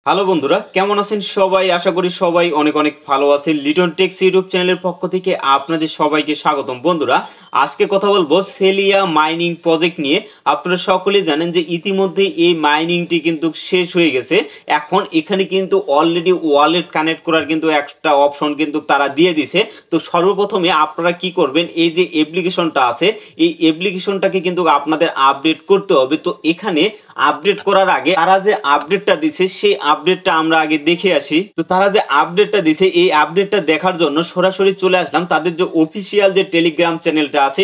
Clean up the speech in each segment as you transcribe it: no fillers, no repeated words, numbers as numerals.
Hello বন্ধুরা, কেমন আছেন সবাই? আশা করি সবাই অনেক অনেক ভালো আছেন। লিটন টেক্স ইউটিউব চ্যানেলের পক্ষ থেকে আপনাদের সবাইকে স্বাগতম। বন্ধুরা, আজকে কথা বলবো সেলিয়া মাইনিং প্রজেক্ট নিয়ে। আপনারা সকলেই জানেন যে ইতিমধ্যে এই মাইনিংটি কিন্তু শেষ হয়ে গেছে। এখন এখানে কিন্তু অলরেডি ওয়ালেট কানেক্ট করার কিন্তু একটা অপশন কিন্তু তারা দিয়ে দিছে। তো সর্বপ্রথমে আপনারা কি করবেন, এই যে অ্যাপ্লিকেশনটা আছে এই অ্যাপ্লিকেশনটাকে কিন্তু আপনাদের আপডেট করতে হবে। তো এখানে আপডেট করার আগে তারা যে আপডেটটা দিছে সেই আপডেটটা আমরা আগে দেখে আসি। তো তারা যে আপডেটটা দিছে এই আপডেটটা দেখার জন্য সরাসরি চলে আসলাম তাদের যে অফিসিয়াল যে টেলিগ্রাম চ্যানেলটা আছে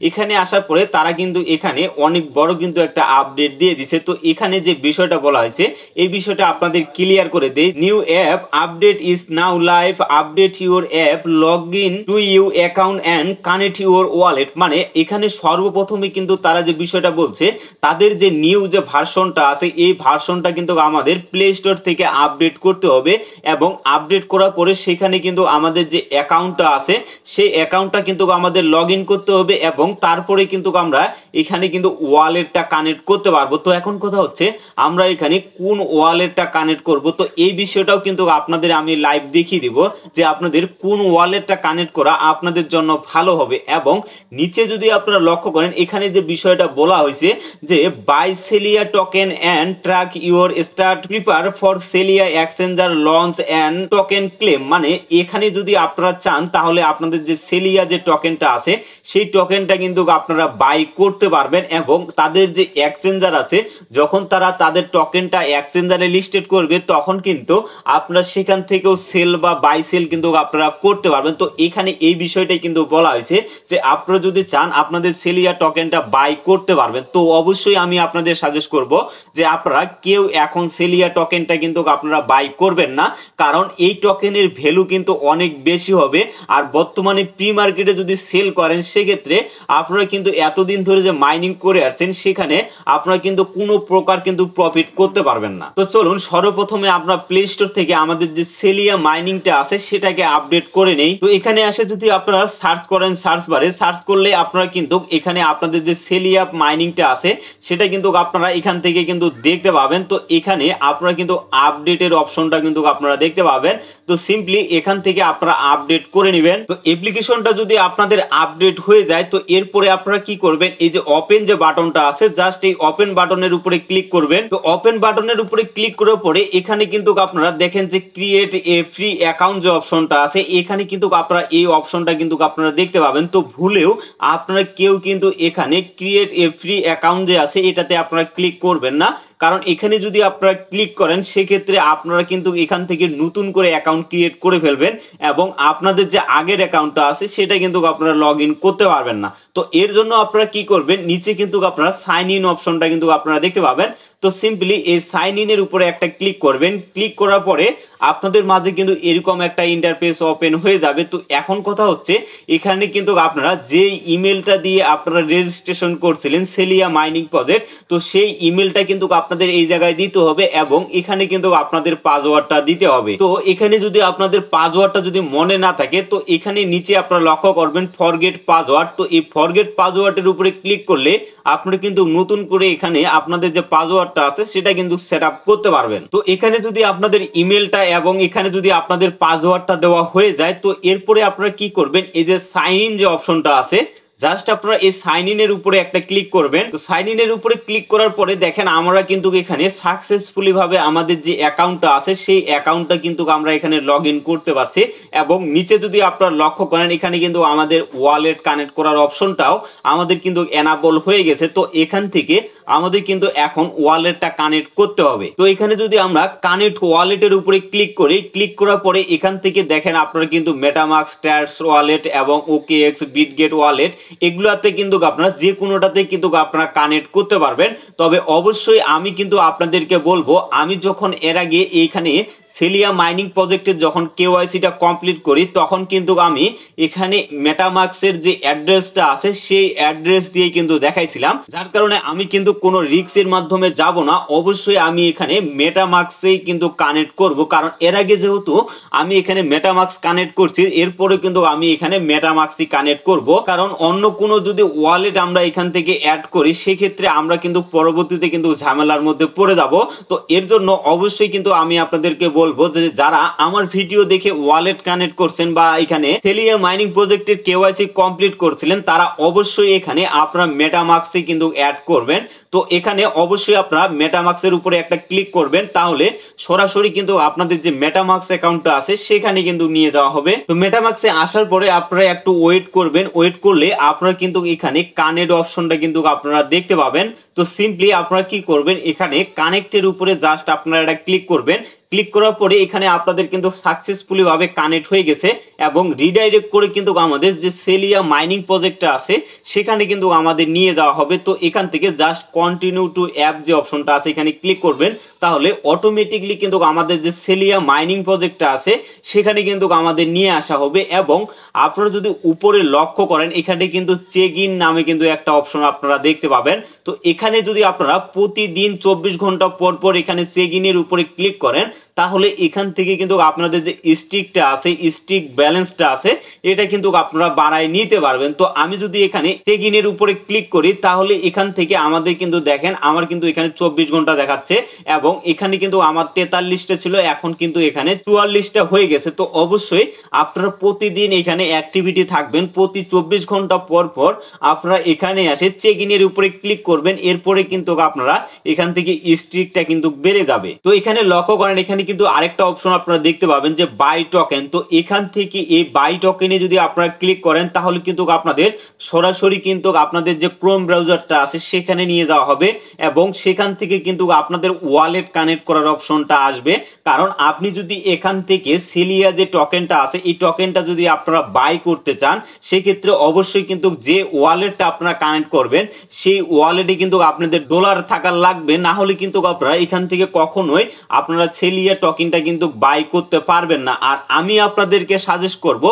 এখানে আসার পরে তারা কিন্তু এখানে অনেক বড় কিন্তু একটা আপডেট দিয়ে দিছে। তো এখানে যে বিষয়টা বলা হয়েছে এই বিষয়টা আপনাদের ক্লিয়ার করে দেই। New app update is now live, update your app, log in to you account and connect your wallet. মানে এখানে সর্বপ্রথমে কিন্তু তারা যে বিষয়টা বলছে তাদের যে নিউ যে ভার্সনটা আছে এই ভার্সনটা কিন্তু আমাদের প্লে স্টোর থেকে আপডেট করতে হবে এবং আপডেট করার পরে সেখানে কিন্তু আমাদের যে অ্যাকাউন্টটা আছে সেই অ্যাকাউন্টটা কিন্তু আমাদের লগ ইন করতে হবে এবং তারপরে কিন্তু আমরা এখানে কিন্তু ওয়ালেটটা কানেক্ট করতে পারবো। তো এখন কথা হচ্ছে আমরা এখানে কোন ওয়ালেটটা কানেক্ট করব, তো এই বিষয়টাও কিন্তু আপনাদের আমি লাইভ দেখিয়ে দিব যে আপনাদের কোন ওয়ালেটটা কানেক্ট করা আপনাদের জন্য ভালো হবে। এবং নিচে যদি আপনারা লক্ষ্য করেন এখানে যে বিষয়টা বলা হয়েছে যে buy Celia token and track your start prepare for Celia exchanger launch and token claim. মানে এখানে যদি আপনারা চান তাহলে আপনাদের যে সেলিয়া যে টোকেনটা আছে সেই টোকেনটা কিন্তু আপনারা বাই করতে পারবেন এবং তাদের যে এক্সচেঞ্জার আছে যখন তারা তাদের টোকেনটা এক্সচেঞ্জারে লিস্টেড করবে তখন কিন্তু আপনারা সেখান থেকেও সেল বা বাই সেল কিন্তু আপনারা করতে পারবেন। তো এখানে এই বিষয়টাই কিন্তু বলা হয়েছে যে আপনারা যদি চান আপনাদের সেলিয়া টোকেনটা বাই করতে পারবেন। তো অবশ্যই আমি আপনাদের সাজেস্ট করব যে আপনারা কেউ এখন সেলিয়া টোকেনটা কিন্তু আপনারা বাই করবেন না, কারণ এই টোকেনের ভ্যালু কিন্তু অনেক বেশি হবে। আর বর্তমানে প্রি মার্কেটে যদি সেল করেন সেক্ষেত্রে আপনারা কিন্তু এতদিন ধরে যে মাইনিং করে আসছেন সেখানে আপনারা কিন্তু কোনো প্রকার কিন্তু প্রফিট করতে পারবেন না। তো চলুন সর্বপ্রথমে আমরা প্লে স্টোর থেকে আমাদের যে সেলিয়া মাইনিংটা আছে সেটাকে আপডেট করে নেই। তো এখানে আসে যদি আপনারা সার্চ করেন সার্চ বারে সার্চ করলে আপনারা কিন্তু এখানে আপনাদের যে সেলিয়া মাইনিংটা আছে সেটা কিন্তু আপনারা এখান থেকে কিন্তু দেখতে পাবেন। তো এখানে আপনারা কিন্তু আপডেটের অপশনটা কিন্তু আপনারা দেখতে পাবেন। তো সিম্পলি এখান থেকে আপনারা আপডেট করে নেবেন। তো অ্যাপ্লিকেশনটা যদি আপনাদের আপডেট হয়ে যায় তো এরপরে আপনারা কি করবেন, এই যে ওপেন যে বাটনটা আছে জাস্ট এই ওপেন বাটনের উপরে ক্লিক করবেন। তো ওপেন বাটনের উপরে ক্লিক করার পরে এখানে কিন্তু আপনারা দেখেন যে ক্রিয়েট এ ফ্রি অ্যাকাউন্ট যে অপশনটা আছে এখানে কিন্তু আপনারা এই অপশনটা কিন্তু আপনারা দেখতে পাবেন। তো ভুলেও আপনারা কেউ কিন্তু এখানে ক্রিয়েট এ ফ্রি অ্যাকাউন্ট যে আছে এটাতে আপনারা ক্লিক করবেন না, কারণ এখানে যদি আপনারা ক্লিক করেন সেক্ষেত্রে আপনারা কিন্তু এখান থেকে নতুন করে অ্যাকাউন্ট ক্রিয়েট করে ফেলবেন এবং আপনাদের যে আগের অ্যাকাউন্টটা আছে সেটা কিন্তু আপনারা লগ ইন করতে পারবেন না। তো এর জন্য আপনারা কি করবেন, নিচে কিন্তু আপনারা সাইন ইন অপশনটা কিন্তু আপনারা দেখতে পাবেন। তো সিম্পলি এই সাইন ইনের উপরে একটা ক্লিক করবেন। ক্লিক করার পরে আপনাদের মাঝে কিন্তু এরকম একটা ইন্টারফেস ওপেন হয়ে যাবে। তো এখন কথা হচ্ছে এখানে কিন্তু আপনারা যে ইমেলটা দিয়ে আপনারা রেজিস্ট্রেশন করছিলেন সেলিয়া মাইনিং প্রজেক্ট, তো সেই ইমেলটা কিন্তু আপনাদের এই জায়গায় দিতে হবে এবং এখানে কিন্তু আপনাদের পাসওয়ার্ডটা দিতে হবে। তো এখানে যদি আপনাদের পাসওয়ার্ডটা যদি মনে না থাকে তো এখানে নিচে আপনারা লক্ষ্য করবেন ফরগেট পাসওয়ার্ড। তো এই ফরগেট পাসওয়ার্ডের উপরে ক্লিক করলে আপনারা কিন্তু নতুন করে এখানে আপনাদের যে পাসওয়ার্ডটা আছে সেটা কিন্তু সেট আপ করতে পারবেন। তো এখানে যদি আপনাদের ইমেলটা এবং এখানে যদি আপনাদের পাসওয়ার্ডটা দেওয়া হয়ে যায় তো এরপরে আপনারা কি করবেন, এই যে সাইন ইন যে অপশনটা আছে জাস্ট আপনারা এই সাইন ইনের উপরে একটা ক্লিক করবেন। তো সাইন ইনের উপরে ক্লিক করার পরে দেখেন আমরা কিন্তু এখানে সাকসেসফুলি ভাবে আমাদের যে অ্যাকাউন্টটা আছে সেই অ্যাকাউন্টটা কিন্তু আমরা এখানে লগ ইন করতে পারছি এবং নিচে যদি আপনারা লক্ষ্য করেন এখানে কিন্তু আমাদের ওয়ালেট কানেক্ট করার অপশনটাও আমাদের কিন্তু এনাবল হয়ে গেছে। তো এখান থেকে আমাদের কিন্তু এখন ওয়ালেটটা কানেক্ট করতে হবে। তো এখানে যদি আমরা কানেক্ট ওয়ালেটের উপরে ক্লিক করি, ক্লিক করার পরে এখান থেকে দেখেন আপনারা কিন্তু মেটামাস্ক, ট্রাস্ট ওয়ালেট এবং ওকেএক্স, বিটগেট ওয়ালেট এগুলাতে কিন্তু আপনারা যে কোনোটাতে কিন্তু আপনারা কানেক্ট করতে পারবেন। তবে অবশ্যই আমি কিন্তু আপনাদেরকে বলবো আমি যখন এর আগে এইখানে সেলিয়া মাইনিং প্রজেক্টে যখন কেওয়াইসিটা কমপ্লিট করি তখন কিন্তু আমি এখানে মেটামাক্সের যে অ্যাড্রেসটা আছে সেই অ্যাড্রেস দিয়ে কিন্তু দেখাইছিলাম, যার কারণে আমি কিন্তু কোনো রিস্কের মাধ্যমে যাব না, অবশ্যই আমি এখানে মেটামাক্সেই কিন্তু কানেক্ট করব। কারণ এর আগে যেহেতু আমি এখানে মেটামাক্স কানেক্ট করছি, এরপরে কিন্তু আমি এখানে মেটামাক্সই কানেক্ট করব। কারণ অন্য কোনো যদি ওয়ালেট আমরা এখান থেকে অ্যাড করি সেক্ষেত্রে আমরা কিন্তু পরবর্তীতে কিন্তু ঝামেলার মধ্যে পড়ে যাব। তো এর জন্য অবশ্যই কিন্তু আমি আপনাদেরকে বলবো যে যারা আমার ভিডিও দেখে ওয়ালেট কানেক্ট করছেন বা এখানে সেলিয়া মাইনিং প্রজেক্টের কেওয়াইসি কমপ্লিট করছিলেন, তারা অবশ্যই এখানে আপনারা মেটামাক্সে কিন্তু অ্যাড করবেন। তো এখানে অবশ্যই আপনারা মেটামাক্সের উপরে একটা ক্লিক করবেন, তাহলে সরাসরি কিন্তু আপনাদের যে মেটামাক্স অ্যাকাউন্টটা আছে সেখানে কিন্তু নিয়ে যাওয়া হবে। তো মেটামাক্সে আসার পরে আপনারা একটু ওয়েট করবেন, ওয়েট করলে আপনারা কিন্তু এখানে কানেক্ট অপশনটা কিন্তু আপনারা দেখতে পাবেন। তো সিম্পলি আপনারা কি করবেন, এখানে কানেক্টের উপরে জাস্ট আপনারা এটা ক্লিক করবেন। ক্লিক করার পরে এখানে আপনাদের কিন্তু সাকসেসফুলি ভাবে কানেক্ট হয়ে গেছে এবং রিডাইরেক্ট করে কিন্তু আমাদের যে সেলিয়া মাইনিং প্রজেক্টটা আছে সেখানে কিন্তু আমাদের নিয়ে যাওয়া হবে। তো এখান থেকে জাস্ট কন্টিনিউ টু অ্যাপ যে অপশনটা আছে এখানে ক্লিক করবেন, তাহলে অটোমেটিকলি কিন্তু আমাদের যে সেলিয়া মাইনিং প্রজেক্টটা আছে সেখানে কিন্তু আমাদের নিয়ে আসা হবে। এবং আপনারা যদি উপরে লক্ষ্য করেন এখানে কিন্তু চেক ইন নামে কিন্তু একটা অপশন আপনারা দেখতে পাবেন। তো এখানে যদি আপনারা প্রতিদিন 24 ঘন্টা পর পর এখানে চেক ইনের উপরে ক্লিক করেন, তাহলে এখান থেকে কিন্তু আপনাদের যে স্টিকটা আছে, স্টিক ব্যালেন্সটা আছে, এটা কিন্তু আপনারা বাড়ায় নিতে পারবেন। তো আমি যদি এখানে চেক ইনের উপরে ক্লিক করি তাহলে এখান থেকে আমাদের কিন্তু দেখেন আমার কিন্তু এখানে 24 ঘন্টা দেখাচ্ছে এবং এখানে কিন্তু আমার 43টা ছিল, এখন কিন্তু এখানে 44টা হয়ে গেছে। তো অবশ্যই আপনারা প্রতিদিন এখানে অ্যাক্টিভিটি থাকবেন, প্রতি 24 ঘন্টা পর পর আপনারা এখানে আসে চেক ইনের উপরে ক্লিক করবেন, এরপরে কিন্তু আপনারা এখান থেকে স্ট্রিকটা কিন্তু বেড়ে যাবে। তো এখানে লক্ষ্য করেন এখানে কিন্তু আরেকটা অপশন আপনারা দেখতে পাবেন যে বাই টোকেন। তো এখান থেকে এই বাই টোকেনে যদি আপনারা ক্লিক করেন তাহলে কিন্তু আপনাদের সরাসরি কিন্তু আপনাদের যে ক্রোম ব্রাউজারটা আছে সেখানে নিয়ে যাওয়া হবে এবং সেখান থেকে কিন্তু আপনাদের ওয়ালেট কানেক্ট করার অপশনটা আসবে। কারণ আপনি যদি এখান থেকে সেলিয়া যে টোকেনটা আছে এই টোকেনটা যদি আপনারা বাই করতে চান সেক্ষেত্রে অবশ্যই কিন্তু যে ওয়ালেটটা আপনারা কানেক্ট করবেন সেই ওয়ালেটে কিন্তু আপনাদের ডলার থাকা লাগবে, না হলে কিন্তু আপনারা এখান থেকে কখনোই আপনারা সেলিয়া টোকেনটা কিন্তু বাই করতে পারবেন না। আর আমি আপনাদেরকে সাজেস্ট করব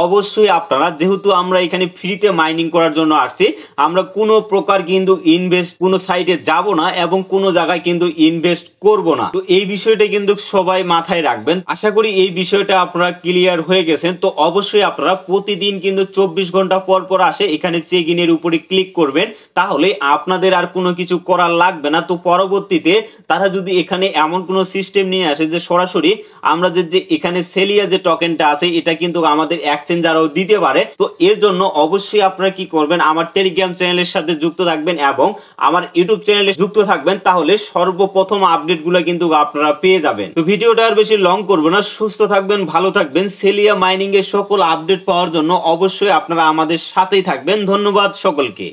অবশ্যই আপনারা, যেহেতু আমরা এখানে ফ্রিতে মাইনিং করার জন্য আসছি, আমরা কোনো প্রকার কিন্তু ইনভেস্ট কোনো সাইটে যাব না এবং কোনো জায়গায় কিন্তু ইনভেস্ট করব না। তো এই বিষয়টা কিন্তু সবাই মাথায় রাখবেন। আশা করি এই বিষয়টা আপনারা ক্লিয়ার হয়ে গেছেন। তো অবশ্যই আপনারা প্রতিদিন কিন্তু 24 ঘন্টা পর পর আসে এখানে চেক ইনের উপরে ক্লিক করবেন, তাহলে আপনাদের আর কোনো কিছু করার লাগবে না। তো পরবর্তীতে তারা যদি এখানে এমন কোনো সিস্টেম নিয়ে আসে যে সরাসরি আমরা যে এখানে সেলিয়া যে টোকেনটা আছে এটা কিন্তু আমাদের এক্সচেঞ্জারও দিতে পারে। তো এর জন্য অবশ্যই আপনারা কি করবেন, আমার টেলিগ্রাম চ্যানেলের সাথে যুক্ত থাকবেন এবং আমার ইউটিউব চ্যানেলে যুক্ত থাকবেন, তাহলে সর্বপ্রথম আপডেটগুলো কিন্তু আপনারা পেয়ে যাবেন। তো ভিডিওটা আর বেশি লং করব না, সুস্থ থাকবেন, ভালো থাকবেন। সেলিয়া মাইনিং এর সকল আপডেট পাওয়ার জন্য অবশ্যই আপনারা আমাদের সাথেই থাকবেন। ধন্যবাদ সকলকে।